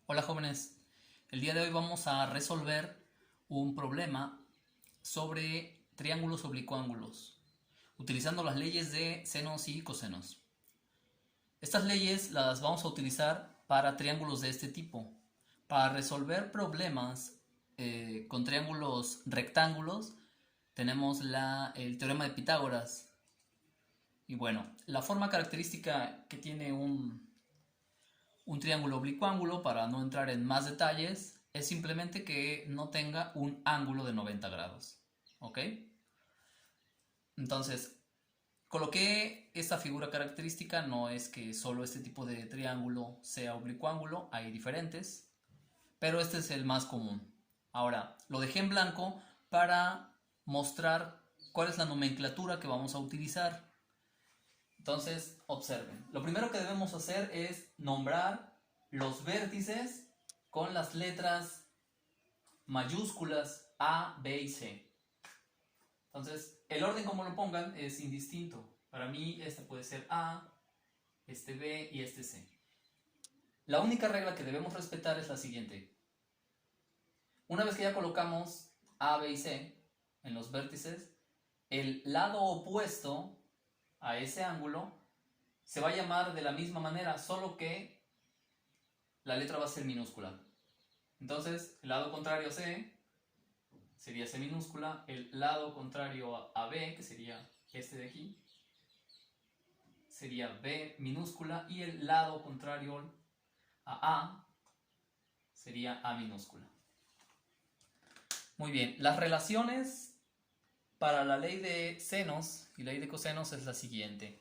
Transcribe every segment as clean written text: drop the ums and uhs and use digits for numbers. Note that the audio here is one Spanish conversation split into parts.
Hola jóvenes, el día de hoy vamos a resolver un problema sobre triángulos oblicuángulos, utilizando las leyes de senos y cosenos. Estas leyes las vamos a utilizar para triángulos de este tipo. Para resolver problemas con triángulos rectángulos tenemos el teorema de Pitágoras. Y bueno, la forma característica que tiene un triángulo oblicuángulo, para no entrar en más detalles, es simplemente que no tenga un ángulo de 90 grados. ¿Ok? Entonces, coloqué esta figura característica, no es que solo este tipo de triángulo sea oblicuángulo, hay diferentes, pero este es el más común. Ahora, lo dejé en blanco para mostrar cuál es la nomenclatura que vamos a utilizar. Entonces, observen. Lo primero que debemos hacer es nombrar los vértices con las letras mayúsculas A, B y C. Entonces, el orden como lo pongan es indistinto. Para mí, este puede ser A, este B y este C. La única regla que debemos respetar es la siguiente. Una vez que ya colocamos A, B y C en los vértices, el lado opuesto a ese ángulo se va a llamar de la misma manera, solo que la letra va a ser minúscula. Entonces, el lado contrario a C sería C minúscula, el lado contrario a B, que sería este de aquí, sería B minúscula, y el lado contrario a sería A minúscula. Muy bien, las relaciones para la ley de senos y ley de cosenos es la siguiente.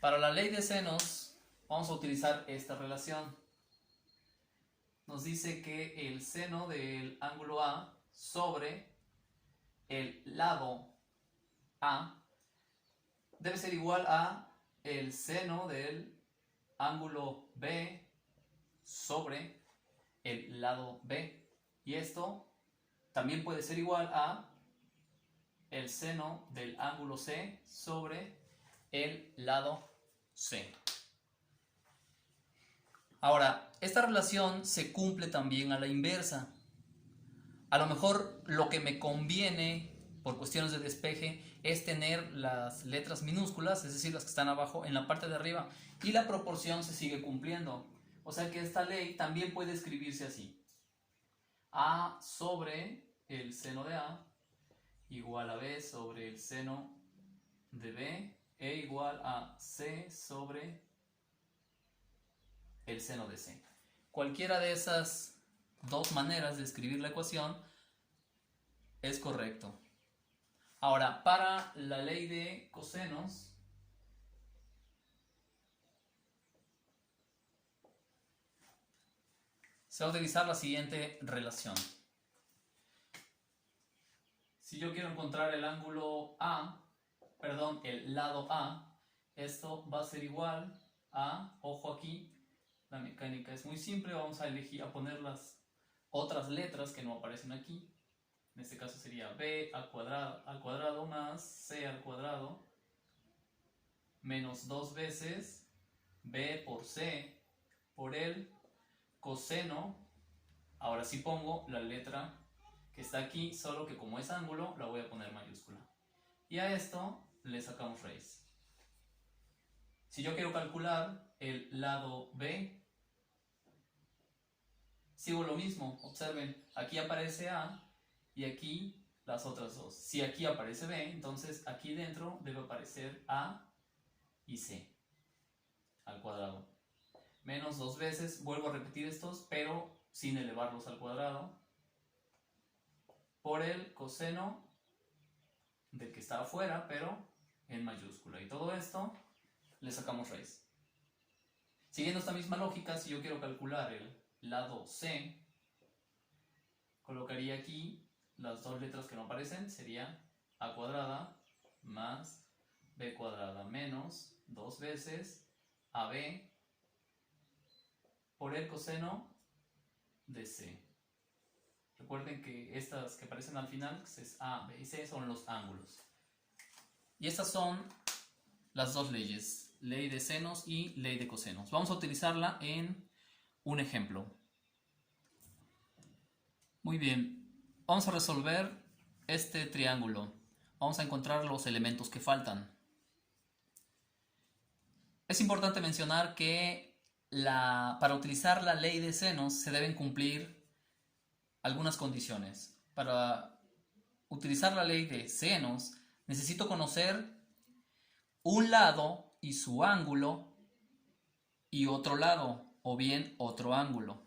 Para la ley de senos vamos a utilizar esta relación. Nos dice que el seno del ángulo A sobre el lado A debe ser igual a el seno del ángulo B sobre el lado B. Y esto también puede ser igual a el seno del ángulo C sobre el lado C. Ahora, esta relación se cumple también a la inversa. A lo mejor lo que me conviene por cuestiones de despeje es tener las letras minúsculas, es decir, las que están abajo, en la parte de arriba, y la proporción se sigue cumpliendo. O sea que esta ley también puede escribirse así: A sobre el seno de A igual a B sobre el seno de B e igual a C sobre el seno de C. Cualquiera de esas dos maneras de escribir la ecuación es correcto. Ahora, para la ley de cosenos, se va a utilizar la siguiente relación. Si yo quiero encontrar el ángulo A, perdón, el lado A, esto va a ser igual a, ojo aquí, la mecánica es muy simple, vamos a elegir, a poner las otras letras que no aparecen aquí. En este caso sería B al cuadrado más C al cuadrado menos 2 veces B por C por el coseno. Ahora sí pongo la letra que está aquí, solo que como es ángulo la voy a poner mayúscula. Y a esto le sacamos raíz. Si yo quiero calcular el lado B, sigo lo mismo. Observen, aquí aparece A y aquí las otras dos. Si aquí aparece B, entonces aquí dentro debe aparecer A y C al cuadrado. Menos 2 veces, vuelvo a repetir estos, pero sin elevarlos al cuadrado, por el coseno del que está afuera, pero en mayúscula. Y todo esto le sacamos raíz. Siguiendo esta misma lógica, si yo quiero calcular el lado C, colocaría aquí las dos letras que no aparecen, sería A cuadrada más B cuadrada menos 2 veces AB por el coseno de C. Recuerden que estas que aparecen al final, que es A, B y C, son los ángulos. Y estas son las dos leyes, ley de senos y ley de cosenos. Vamos a utilizarla en un ejemplo. Muy bien, vamos a resolver este triángulo. Vamos a encontrar los elementos que faltan. Es importante mencionar que para utilizar la ley de senos se deben cumplir algunas condiciones. Para utilizar la ley de senos necesito conocer un lado y su ángulo y otro lado o bien otro ángulo.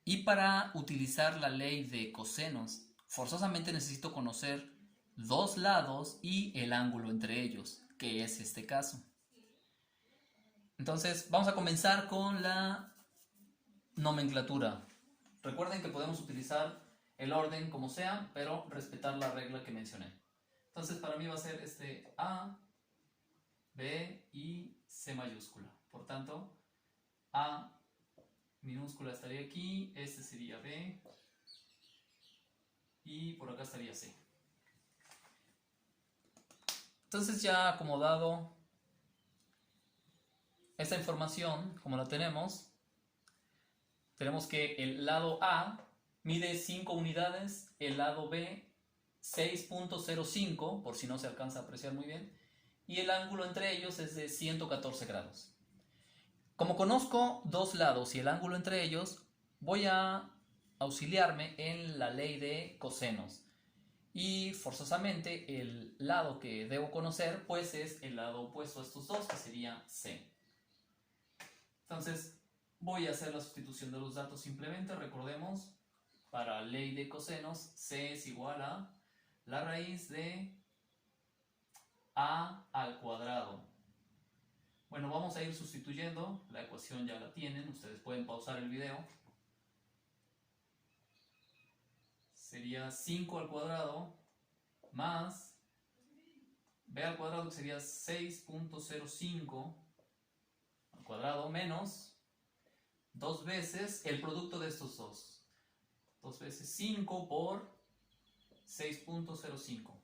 Y para utilizar la ley de cosenos forzosamente necesito conocer dos lados y el ángulo entre ellos, que es este caso. Entonces vamos a comenzar con la nomenclatura. Recuerden que podemos utilizar el orden como sea, pero respetar la regla que mencioné. Entonces para mí va a ser este A, B y C mayúscula. Por tanto, A minúscula estaría aquí, este sería B y por acá estaría C. Entonces ya acomodado esta información, como la tenemos que el lado A mide 5 unidades, el lado B 6.05, por si no se alcanza a apreciar muy bien, y el ángulo entre ellos es de 114 grados. Como conozco dos lados y el ángulo entre ellos, voy a auxiliarme en la ley de cosenos. Y forzosamente el lado que debo conocer pues es el lado opuesto a estos dos, que sería C. Entonces voy a hacer la sustitución de los datos simplemente. Recordemos, para ley de cosenos, C es igual a la raíz de A al cuadrado. Bueno, vamos a ir sustituyendo, la ecuación ya la tienen, ustedes pueden pausar el video. Sería 5 al cuadrado más B al cuadrado, que sería 6.05 al cuadrado, menos 2 veces el producto de estos dos. 2 veces 5 por 6.05.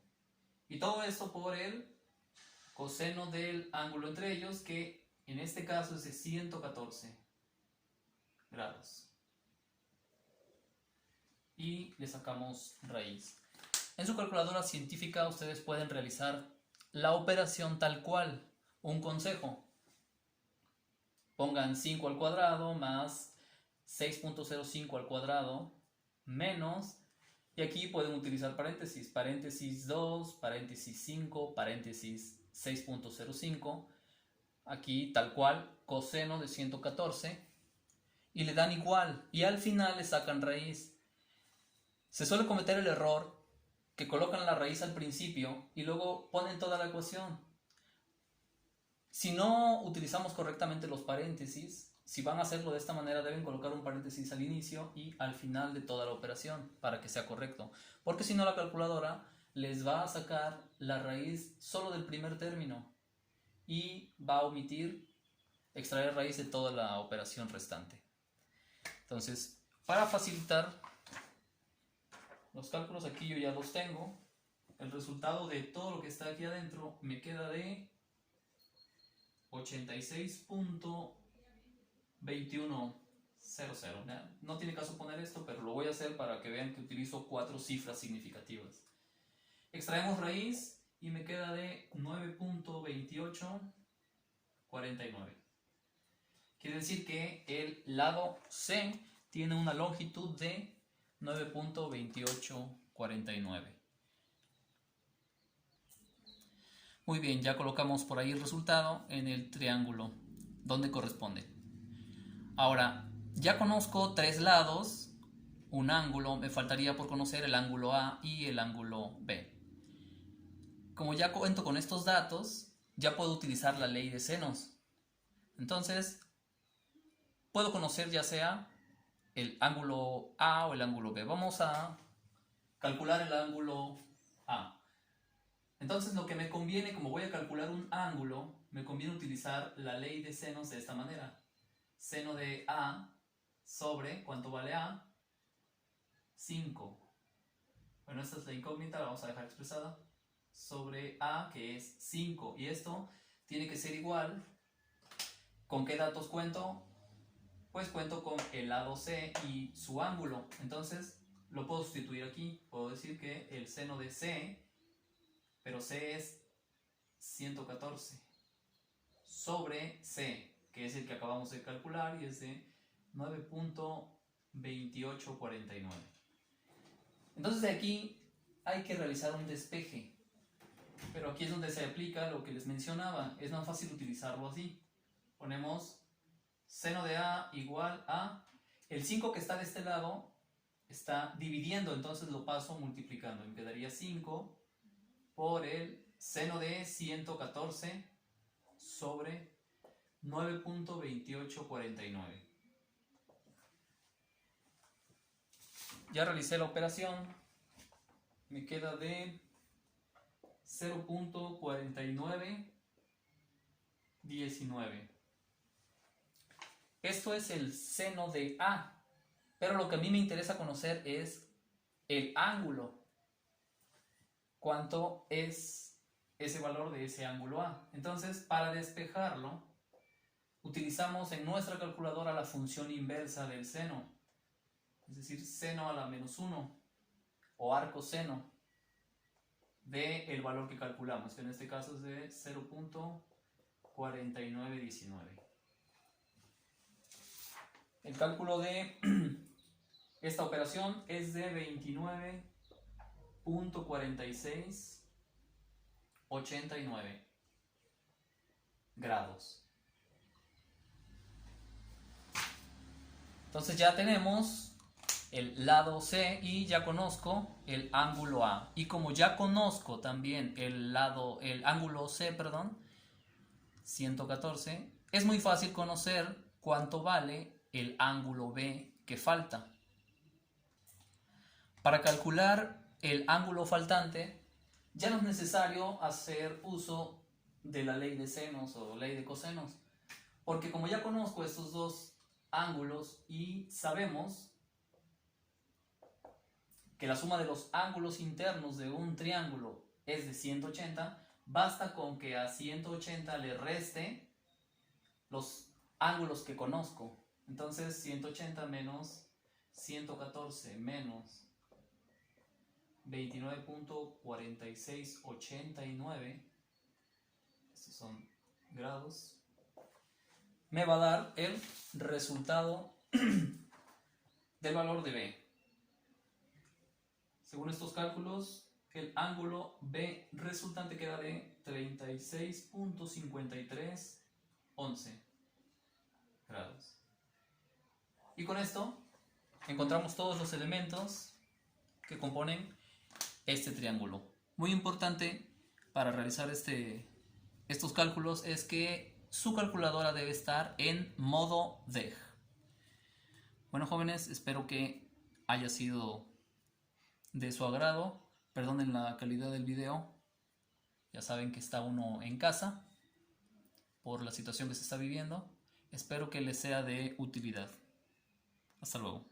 Y todo esto por el coseno del ángulo entre ellos, que en este caso es de 114 grados. Y le sacamos raíz. En su calculadora científica ustedes pueden realizar la operación tal cual. Un consejo: pongan 5 al cuadrado más 6.05 al cuadrado menos, y aquí pueden utilizar paréntesis, paréntesis 2, paréntesis 5, paréntesis 6.05, aquí tal cual, coseno de 114, y le dan igual, y al final le sacan raíz. Se suele cometer el error que colocan la raíz al principio y luego ponen toda la ecuación. Si no utilizamos correctamente los paréntesis, si van a hacerlo de esta manera, deben colocar un paréntesis al inicio y al final de toda la operación para que sea correcto. Porque si no, la calculadora les va a sacar la raíz solo del primer término y va a omitir extraer raíz de toda la operación restante. Entonces, para facilitar los cálculos, aquí yo ya los tengo. El resultado de todo lo que está aquí adentro me queda de 86.2100. No tiene caso poner esto, pero lo voy a hacer para que vean que utilizo 4 cifras significativas. Extraemos raíz y me queda de 9.2849. Quiere decir que el lado C tiene una longitud de 9.2849. Muy bien, ya colocamos por ahí el resultado en el triángulo donde corresponde. Ahora, ya conozco 3 lados, un ángulo, me faltaría por conocer el ángulo A y el ángulo B. Como ya cuento con estos datos, ya puedo utilizar la ley de senos. Entonces, puedo conocer ya sea el ángulo A o el ángulo B. Vamos a calcular el ángulo A. Entonces lo que me conviene, como voy a calcular un ángulo, me conviene utilizar la ley de senos de esta manera. Seno de A sobre, ¿cuánto vale A? 5. Bueno, esta es la incógnita, la vamos a dejar expresada. sobre A, que es 5. Y esto tiene que ser igual. ¿Con qué datos cuento? Pues cuento con el lado C y su ángulo. Entonces lo puedo sustituir aquí. Puedo decir que el seno de C, pero C es 114, sobre C, que es el que acabamos de calcular y es de 9.2849. Entonces de aquí hay que realizar un despeje. Pero aquí es donde se aplica lo que les mencionaba. Es más fácil utilizarlo así. Ponemos seno de A igual a... El 5 que está de este lado está dividiendo, entonces lo paso multiplicando. Me quedaría 5 por el seno de 114 sobre 9.2849. Ya realicé la operación. Me queda de 0.4919. Esto es el seno de A, pero lo que a mí me interesa conocer es el ángulo. ¿Cuánto es ese valor de ese ángulo A? Entonces, para despejarlo, utilizamos en nuestra calculadora la función inversa del seno, es decir, seno a la menos 1 o arcoseno del valor que calculamos, que en este caso es de 0.4919. El cálculo de esta operación es de 29.4689 grados. Entonces ya tenemos el lado C y ya conozco el ángulo A. Y como ya conozco también el ángulo C, 114, es muy fácil conocer cuánto vale el ángulo B que falta. Para calcular el ángulo faltante, ya no es necesario hacer uso de la ley de senos o ley de cosenos, porque como ya conozco estos dos ángulos y sabemos que la suma de los ángulos internos de un triángulo es de 180, basta con que a 180 le reste los ángulos que conozco. Entonces 180 menos 114 menos 29.4689, estos son grados, me va a dar el resultado del valor de B. Según estos cálculos, el ángulo B resultante queda de 36.5311 grados. Y con esto encontramos todos los elementos que componen este triángulo. Muy importante para realizar estos cálculos es que su calculadora debe estar en modo DEG. Bueno, jóvenes, espero que haya sido de su agrado. Perdonen la calidad del video. Ya saben que está uno en casa por la situación que se está viviendo. Espero que les sea de utilidad. Hasta luego.